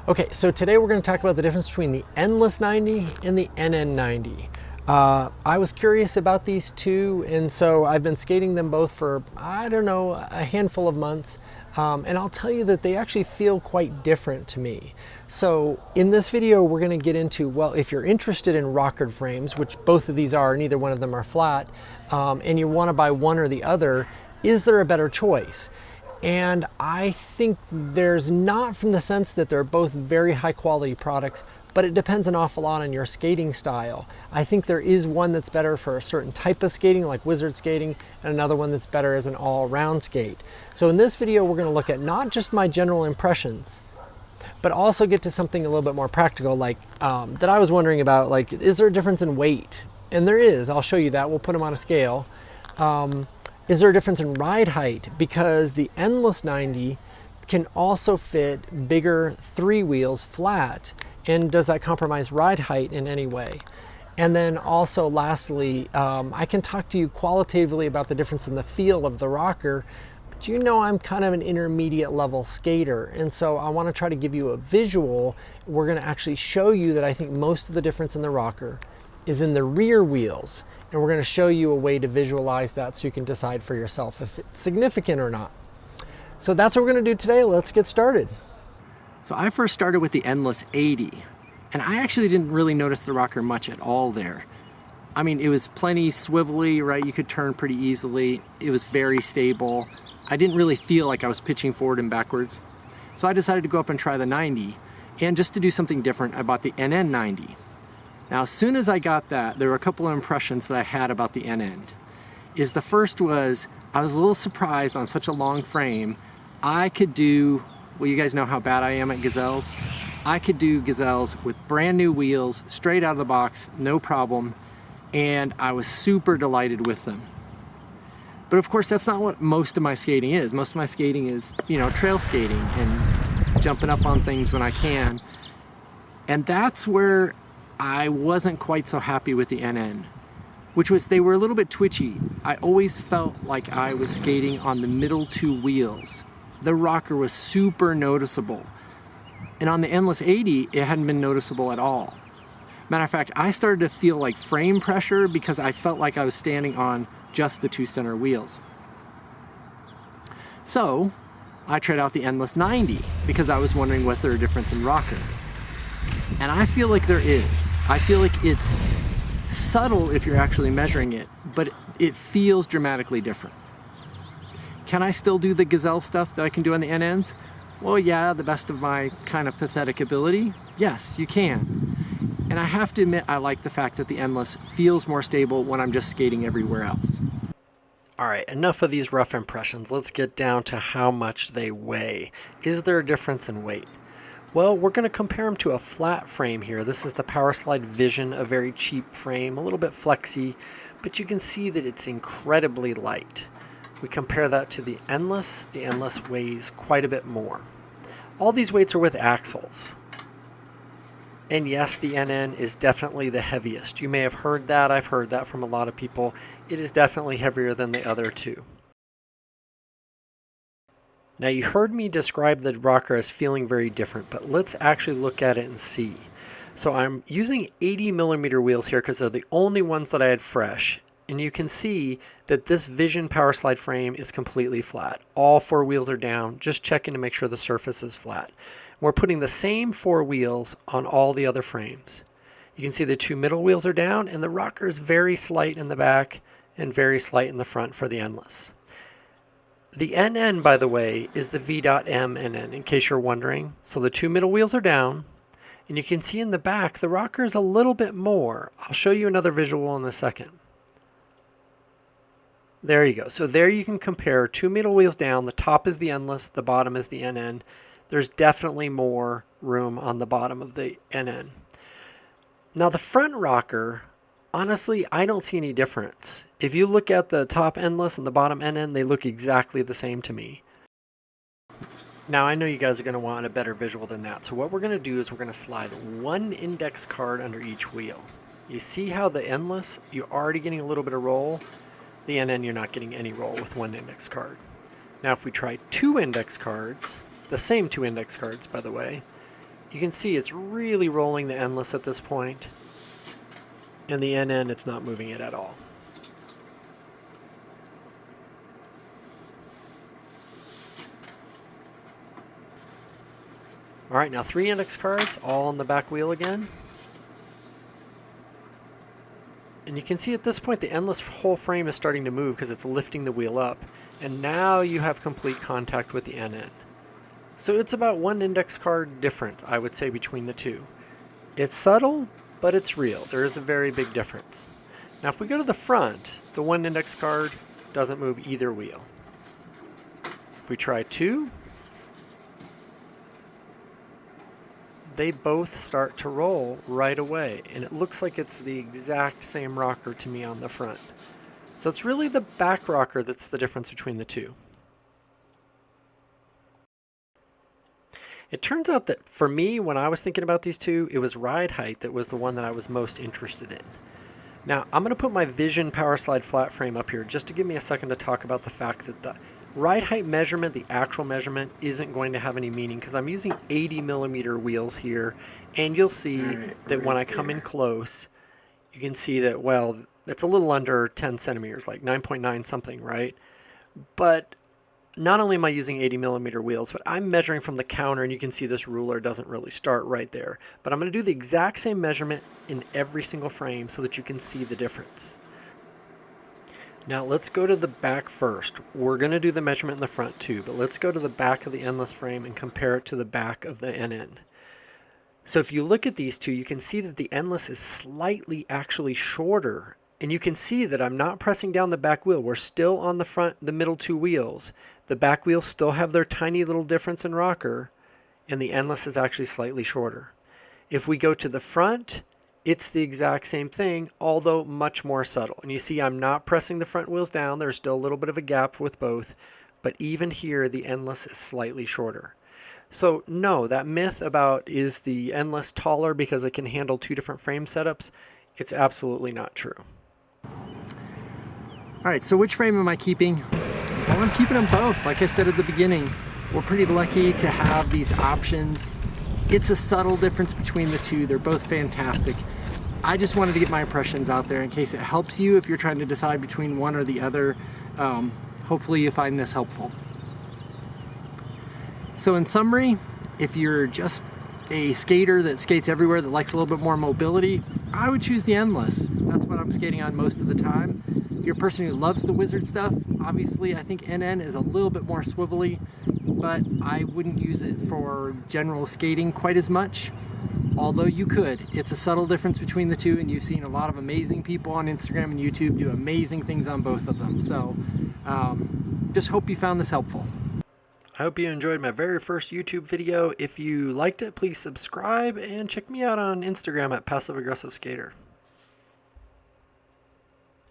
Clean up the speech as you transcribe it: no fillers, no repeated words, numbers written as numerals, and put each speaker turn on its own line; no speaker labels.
Okay, so today we're going to talk about the difference between the Endless 90 and the NN 90. I was curious about these two, and so I've been skating them both for, I don't know, a handful of months. And I'll tell you that they actually feel quite different to me. So in this video, we're going to get into, well, if you're interested in rockered frames, which both of these are, neither one of them are flat, and you want to buy one or the other, is there a better choice? And I think there's not, from the sense that they're both very high quality products, but it depends an awful lot on your skating style. I think there is one that's better for a certain type of skating, like wizard skating, and another one that's better as an all-around skate. So in this video, we're going to look at not just my general impressions, but also get to something a little bit more practical, like that I was wondering about, like, is there a difference in weight? And there is. I'll show you that. We'll put them on a scale. Is there a difference in ride height? Because the Endless 90 can also fit bigger 3 wheels flat. And does that compromise ride height in any way? And then also lastly, I can talk to you qualitatively about the difference in the feel of the rocker, but you know I'm kind of an intermediate level skater. And so I want to try to give you a visual. We're going to actually show you that I think most of the difference in the rocker is in the rear wheels. And we're going to show you a way to visualize that so you can decide for yourself if it's significant or not. So that's what we're going to do today. Let's get started. So I first started with the Endless 80, and I actually didn't really notice the rocker much at all there. I mean, it was plenty swivelly, right? You could turn pretty easily. It was very stable. I didn't really feel like I was pitching forward and backwards. So I decided to go up and try the 90, and just to do something different, I bought the NN 90. Now, as soon as I got that, there were a couple of impressions that I had about the NN. The first was, I was a little surprised on such a long frame. I could do, well, you guys know how bad I am at gazelles. I could do gazelles with brand new wheels, straight out of the box, no problem. And I was super delighted with them. But of course, that's not what most of my skating is. Most of my skating is, you know, trail skating and jumping up on things when I can. And that's where I wasn't quite so happy with the NN, which was they were a little bit twitchy. I always felt like I was skating on the middle 2 wheels. The rocker was super noticeable. And on the Endless 80, it hadn't been noticeable at all. Matter of fact, I started to feel like frame pressure because I felt like I was standing on just the 2 center wheels. So I tried out the Endless 90 because I was wondering, was there a difference in rocker? And I feel like there is. I feel like it's subtle if you're actually measuring it, but it feels dramatically different. Can I still do the gazelle stuff that I can do on the NNs? Well, yeah, the best of my kind of pathetic ability. Yes, you can. And I have to admit, I like the fact that the Endless feels more stable when I'm just skating everywhere else. All right, enough of these rough impressions. Let's get down to how much they weigh. Is there a difference in weight? Well, we're going to compare them to a flat frame here. This is the Powerslide Vision, a very cheap frame, a little bit flexy, but you can see that it's incredibly light. We compare that to the Endless. The Endless weighs quite a bit more. All these weights are with axles. And yes, the NN is definitely the heaviest. You may have heard that. I've heard that from a lot of people. It is definitely heavier than the other two. Now, you heard me describe the rocker as feeling very different, but let's actually look at it and see. So I'm using 80 millimeter wheels here because they're the only ones that I had fresh. And you can see that this Vision Powerslide frame is completely flat. All 4 wheels are down, just checking to make sure the surface is flat. We're putting the same 4 wheels on all the other frames. You can see the 2 middle wheels are down, and the rocker is very slight in the back and very slight in the front for the Endless. The NN, by the way, is the V.M NN, in case you're wondering. So the 2 middle wheels are down, and you can see in the back the rocker is a little bit more. I'll show you another visual in a second. There you go. So there you can compare 2 middle wheels down. The top is the Endless, the bottom is the NN. There's definitely more room on the bottom of the NN. Now the front rocker, honestly, I don't see any difference. If you look at the top Endless and the bottom NN, they look exactly the same to me. Now I know you guys are going to want a better visual than that. So what we're going to do is we're going to slide 1 index card under each wheel. You see how the Endless, you're already getting a little bit of roll. The NN, you're not getting any roll with 1 index card. Now if we try 2 index cards, the same 2 index cards by the way, You can see it's really rolling the endless at this point, and the NN, it's not moving it at all. All right, now 3 index cards, all on the back wheel again. And you can see at this point the endless whole frame is starting to move because it's lifting the wheel up. And now you have complete contact with the NN. So it's about 1 index card different, I would say, between the two. It's subtle, but it's real. There is a very big difference. Now if we go to the front, the 1 index card doesn't move either wheel. If we try 2, they both start to roll right away, and it looks like it's the exact same rocker to me on the front. So it's really the back rocker that's the difference between the two. It turns out that for me, when I was thinking about these two, it was ride height that was the one that I was most interested in. Now, I'm going to put my Vision Power Slide flat frame up here just to give me a second to talk about the fact that the ride height measurement, the actual measurement, isn't going to have any meaning because I'm using 80 millimeter wheels here, and you'll see that when I come in close, you can see that, well, it's a little under 10 centimeters, like 9.9 something, right? But not only am I using 80 millimeter wheels, but I'm measuring from the counter, and you can see this ruler doesn't really start right there. But I'm going to do the exact same measurement in every single frame so that you can see the difference. Now let's go to the back first. We're going to do the measurement in the front too, but let's go to the back of the endless frame and compare it to the back of the NN. So if you look at these two, you can see that the endless is slightly actually shorter. And you can see that I'm not pressing down the back wheel. We're still on the front, the middle two wheels. The back wheels still have their tiny little difference in rocker, and the endless is actually slightly shorter. If we go to the front, it's the exact same thing, although much more subtle. And you see I'm not pressing the front wheels down. There's still a little bit of a gap with both, but even here the endless is slightly shorter. So no, that myth about is the endless taller because it can handle 2 different frame setups, it's absolutely not true.
All right, so which frame am I keeping? Well, I'm keeping them both. Like I said at the beginning, we're pretty lucky to have these options. It's a subtle difference between the two. They're both fantastic. I just wanted to get my impressions out there in case it helps you if you're trying to decide between one or the other. Hopefully you find this helpful. So in summary, if you're just a skater that skates everywhere that likes a little bit more mobility, I would choose the endless. That's what I'm skating on most of the time. If you're a person who loves the wizard stuff, obviously I think NN is a little bit more swivelly, but I wouldn't use it for general skating quite as much, although you could. It's a subtle difference between the two, and you've seen a lot of amazing people on Instagram and YouTube do amazing things on both of them. So just hope you found this helpful.
I hope you enjoyed my very first YouTube video. If you liked it, please subscribe and check me out on Instagram at Passive Aggressive Skater.